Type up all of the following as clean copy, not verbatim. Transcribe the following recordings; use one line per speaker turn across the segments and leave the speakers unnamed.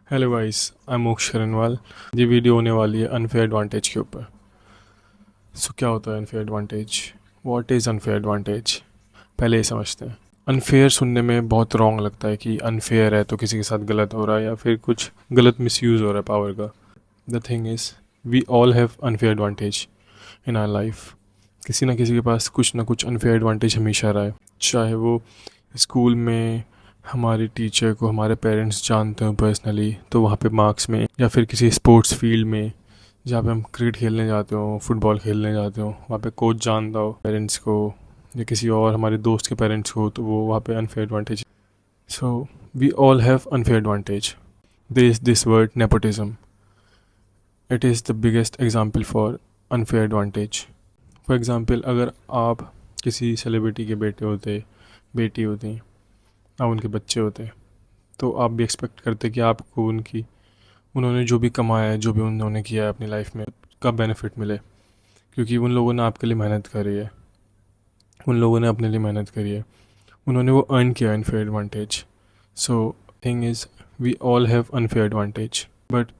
Hello guys, I am मोक्ष करनवाल। ये video होने वाली है अनफेयर एडवांटेज के ऊपर। क्या होता है unfair advantage? What is unfair advantage? पहले ये समझते हैं। अनफेयर सुनने में बहुत रॉन्ग लगता है कि अनफेयर है तो किसी के साथ गलत हो रहा है या फिर कुछ गलत मिसयूज़ हो रहा है पावर का। The thing is, we all have unfair advantage in our life. किसी ना किसी के पास कुछ ना कुछ अनफेयर एडवांटेज हमेशा रहा है, चाहे वो स्कूल में हमारे टीचर को हमारे पेरेंट्स जानते हो पर्सनली तो वहाँ पे मार्क्स में, या फिर किसी स्पोर्ट्स फील्ड में जहाँ पे हम क्रिकेट खेलने जाते हो, फुटबॉल खेलने जाते हो, वहाँ पे कोच जानता हो पेरेंट्स को, या किसी और हमारे दोस्त के पेरेंट्स को, तो वो वहाँ पे unfair advantage. So we all have unfair advantage. There is this word nepotism. It is the biggest example for unfair advantage. For example, अगर आप किसी सेलिब्रिटी के बेटे होते, बेटी होती, आप उनके बच्चे होते, तो आप भी एक्सपेक्ट करते कि आपको उन्होंने जो भी कमाया है, जो भी उन्होंने किया है अपनी लाइफ में, का बेनिफिट मिले, क्योंकि उन लोगों ने आपके लिए मेहनत करी है, उन लोगों ने अपने लिए मेहनत करी है, उन्होंने वो अर्न किया unfair advantage. So thing is, we all have unfair advantage, but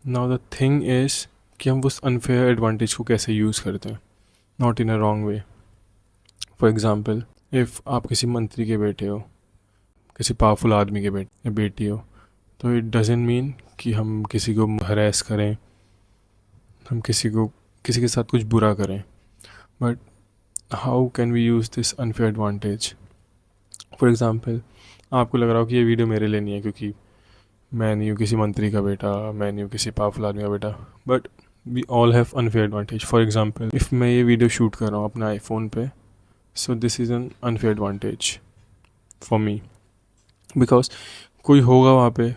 now the thing is कि हम उस अनफेयर एडवांटेज को कैसे यूज़ करते हैं, not in a wrong way. For example, if आप किसी मंत्री के बेटे हो, किसी पावरफुल आदमी के बेटे या बेटी हो, तो इट डजेंट मीन कि हम किसी को हरेस करें, हम किसी के साथ कुछ बुरा करें। But how can we use this unfair advantage? For example, आपको लग रहा हो कि ये वीडियो मेरे लिए नहीं है क्योंकि मैं नहीं हूँ किसी मंत्री का बेटा, मैं नहीं हूँ किसी पावरफुल आदमी का बेटा, but we all have unfair advantage. For example, if मैं ये वीडियो शूट कर रहा हूँ अपने आईफोन पे, so this is an unfair advantage for me, because कोई होगा वहाँ पे,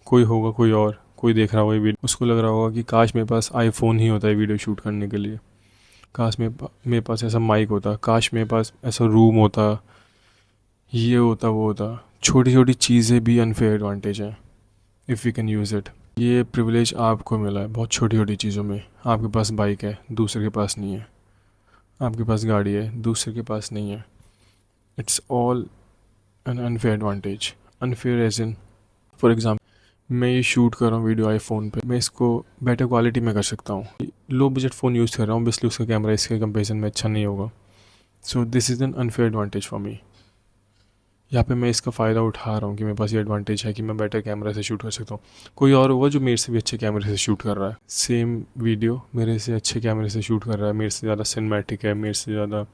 कोई होगा, कोई और कोई देख रहा होगा ये वीडियो, उसको लग रहा होगा कि काश मेरे पास आईफोन ही होता है वीडियो शूट करने के लिए, काश मेरे पास ऐसा माइक होता, काश मेरे पास ऐसा रूम होता, ये होता, वो होता। छोटी छोटी चीज़ें भी अनफेयर एडवांटेज हैं if we can use it. ये प्रिविलेज आपको मिला है बहुत छोटी छोटी चीज़ों में। आपके पास बाइक है, दूसरे के पास नहीं है। आपके पास गाड़ी है, दूसरे के पास नहीं है। It's all an unfair advantage. Unfair edge in, for example, मैं ये शूट कर रहा हूँ वीडियो आईफोन पे, मैं इसको बेटर क्वालिटी में कर सकता हूँ। लो बजट फ़ोन यूज़ कर रहा हूँ, ऑब्वियसली उसका कैमरा इसके कंपेरिजन में अच्छा नहीं होगा। So this is an unfair advantage for me. यहाँ पे मैं इसका फ़ायदा उठा रहा हूँ कि मेरे पास ये एडवांटेज है कि मैं बेटर कैमरा से शूट कर सकता हूँ। कोई और होगा जो मेरे से भी अच्छे कैमरे से शूट कर रहा है, सेम वीडियो मेरे से अच्छे कैमरे से शूट कर रहा है, मेरे से ज़्यादा सिनेमैटिक है, मेरे से ज़्यादा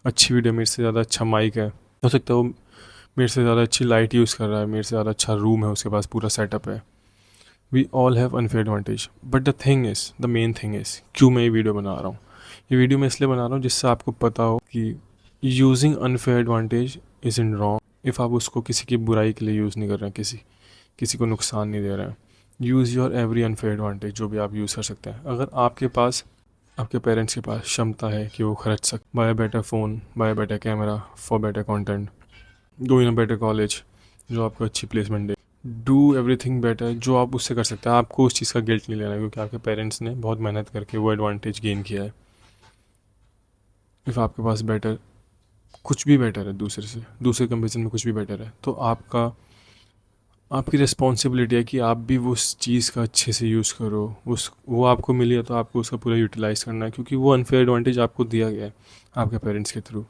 अच्छी वीडियो, मेरे से ज़्यादा अच्छा माइक है, हो सकता है वो मेरे से ज़्यादा अच्छी लाइट यूज़ कर रहा है, मेरे से ज़्यादा अच्छा रूम है, उसके पास पूरा सेटअप है। We all have unfair advantage, but the thing is, the main thing is, क्यों मैं ये वीडियो बना रहा हूँ? ये वीडियो मैं इसलिए बना रहा हूँ जिससे आपको पता हो कि using unfair advantage is in wrong if आप उसको किसी की बुराई के लिए यूज़ नहीं कर रहे हैं, किसी को नुकसान नहीं दे रहे हैं। Use your every unfair advantage, जो भी आप यूज़ कर सकते हैं। अगर आपके पास, आपके पेरेंट्स के पास क्षमता है कि वो खर्च सकते, buy better phone, buy better camera for better content, go in a better college जो आपको अच्छी प्लेसमेंट दे, डू एवरीथिंग बेटर जो आप उससे कर सकते हैं। आपको उस चीज़ का गिल्ट नहीं लेना क्योंकि आपके पेरेंट्स ने बहुत मेहनत करके वो एडवांटेज गेन किया है। इफ़ आपके पास बेटर, कुछ भी बेटर है दूसरे कंपेरिजन में कुछ भी बेटर है, तो आपकी रिस्पॉन्सिबिलिटी है कि आप भी वो उस चीज़ का अच्छे से यूज़ करो। वो आपको मिली है तो आपको उसका पूरा यूटिलाइज़ करना है, क्योंकि वो अनफेयर एडवांटेज आपको दिया गया है आपके पेरेंट्स के थ्रू।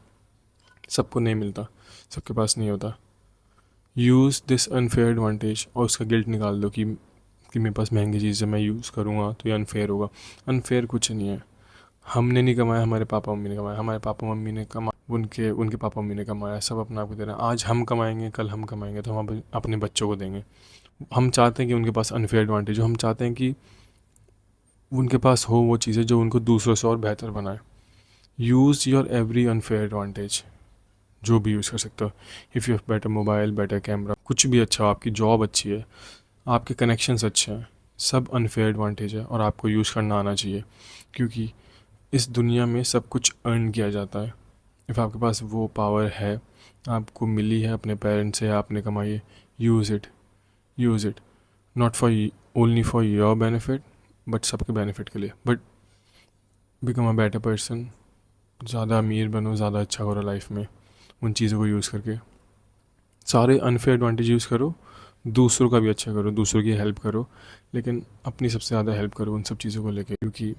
सबको नहीं मिलता, सबके पास नहीं होता। यूज़ दिस अनफेयर एडवांटेज और उसका गिल्ट निकाल दो कि मेरे पास महंगी चीज़ है, मैं यूज़ करूँगा तो ये अनफेयर होगा। अनफेयर कुछ नहीं है। हमने नहीं कमाया, हमारे पापा मम्मी ने कमाया, हमारे पापा मम्मी ने उनके उनके पापा मम्मी ने कमाया, सब अपना आपको दे रहे हैं। आज हम कमाएंगे, कल हम कमाएंगे तो हम अपने बच्चों को देंगे। हम चाहते हैं कि उनके पास अनफेयर एडवांटेज हो, हम चाहते हैं कि उनके पास हो वो चीज़ें जो उनको दूसरों से और बेहतर बनाए। Use your every unfair advantage, जो भी यूज़ कर सकते हो। If you have better mobile, better camera, कुछ भी अच्छा हो, आपकी जॉब अच्छी है, आपके कनेक्शंस अच्छे हैं, सब अनफेयर एडवांटेज है और आपको यूज़ करना आना चाहिए, क्योंकि इस दुनिया में सब कुछ अर्न किया जाता है। इफ़ आपके पास वो पावर है, आपको मिली है अपने पेरेंट्स से, आपने कमाई है, use it not for only for your benefit, but सबके बेनिफिट के लिए। But become a better person, ज़्यादा अमीर बनो, ज़्यादा अच्छा करो लाइफ में उन चीज़ों को यूज़ करके। सारे अनफेयर एडवांटेज यूज़ करो दूसरों का भी अच्छा करो, दूसरों की हेल्प करो, लेकिन अपनी सबसे ज़्यादा हेल्प करो उन सब चीज़ों को लेके, क्योंकि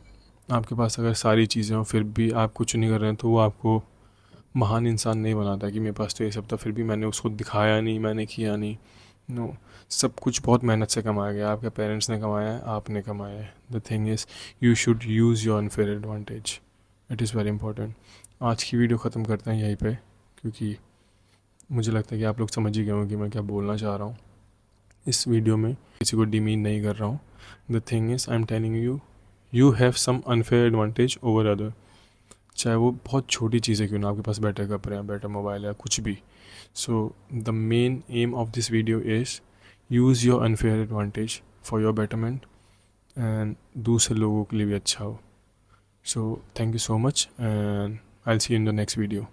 आपके पास अगर सारी चीज़ें हों फिर भी आप कुछ नहीं कर रहे हैं तो वो आपको महान इंसान नहीं बनाता कि मेरे पास तो ये सब था फिर भी मैंने उसको दिखाया नहीं, मैंने किया नहीं। नो, सब कुछ बहुत मेहनत से कमाया गया, आपके पेरेंट्स ने कमाया है, आपने कमाया है। The thing is you should use your unfair advantage, it is very important. आज की वीडियो ख़त्म करते हैं यहीं पे, क्योंकि मुझे लगता है कि आप लोग समझ ही गए होंगे कि मैं क्या बोलना चाह रहा हूँ। इस वीडियो में किसी को डिमीन नहीं कर रहा हूँ। The thing is I am telling you, you have some unfair advantage over other, चाहे वो बहुत छोटी चीज़ें क्यों ना, आपके पास बेटर कपड़े हैं, बेटर मोबाइल है, कुछ भी। So the main M of this video is use your unfair advantage for your betterment and दूसरे लोगों के लिए भी अच्छा हो। So thank you so much and I will see you in the next video.